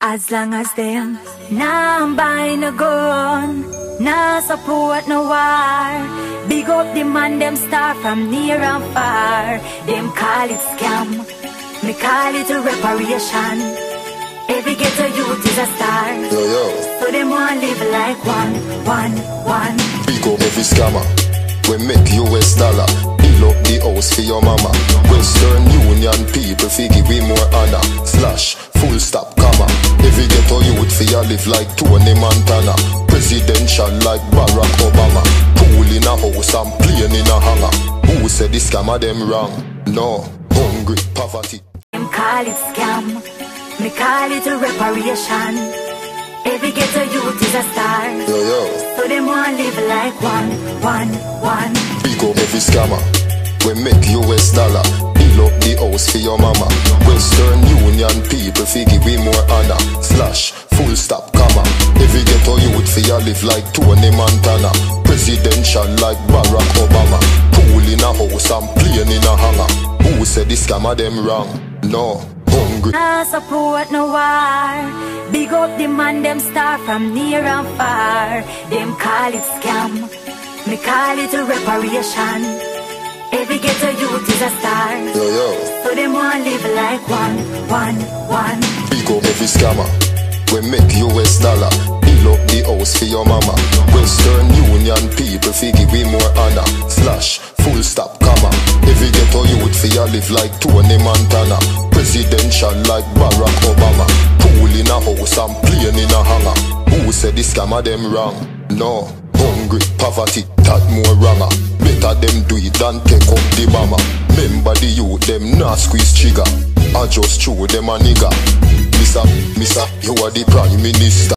As long as them nah buy no gun, nah support no war. Big up the man, them star from near and far. Them call it scam, me call it a reparation. Every ghetto youth is a star. Yo. So them want live like one. Big up every scammer, we make US dollar. Fill up the house for your mama. Western Union people figure we more honor. Slash, full stop, comma. Every ghetto youth for ya live like Tony Montana. Presidential like Barack Obama. Pool in a house and plane in a hangar. Who said the scammer them wrong? No, hungry, poverty. Them call it scam, me call it a reparation. Every ghetto youth is a star. Yo. So them want live like one. Big up every scammer, we make US dollar. Fill up the house for your mama. Western Union people figure we more honor. Slash, full stop, comma. Every ghetto youth for ya live like Tony Montana. Presidential like Barack Obama. Pool in a house and plane in a hangar. Who said the scammer them wrong? No, hungry. Nah support no war. Big up the man, them star from near and far. Them call it scam, me call it a reparation. Every ghetto youth is a star. Yo. So them want live like one. Big up every scammer, we make US dollar. Fill up the house for your mama. Western Union people figure we more honor. Slash, full stop, comma. Every ghetto youth for ya live like Tony Montana. Presidential like Barack Obama. Pool in a house and plane in a hangar. Who said the scammer them wrong? No, hungry, poverty, that more wronger. Better them do it than take up the bomber. Remember the youth, them not squeeze trigger. I just chew them a nigga. Missa, you are the prime minister.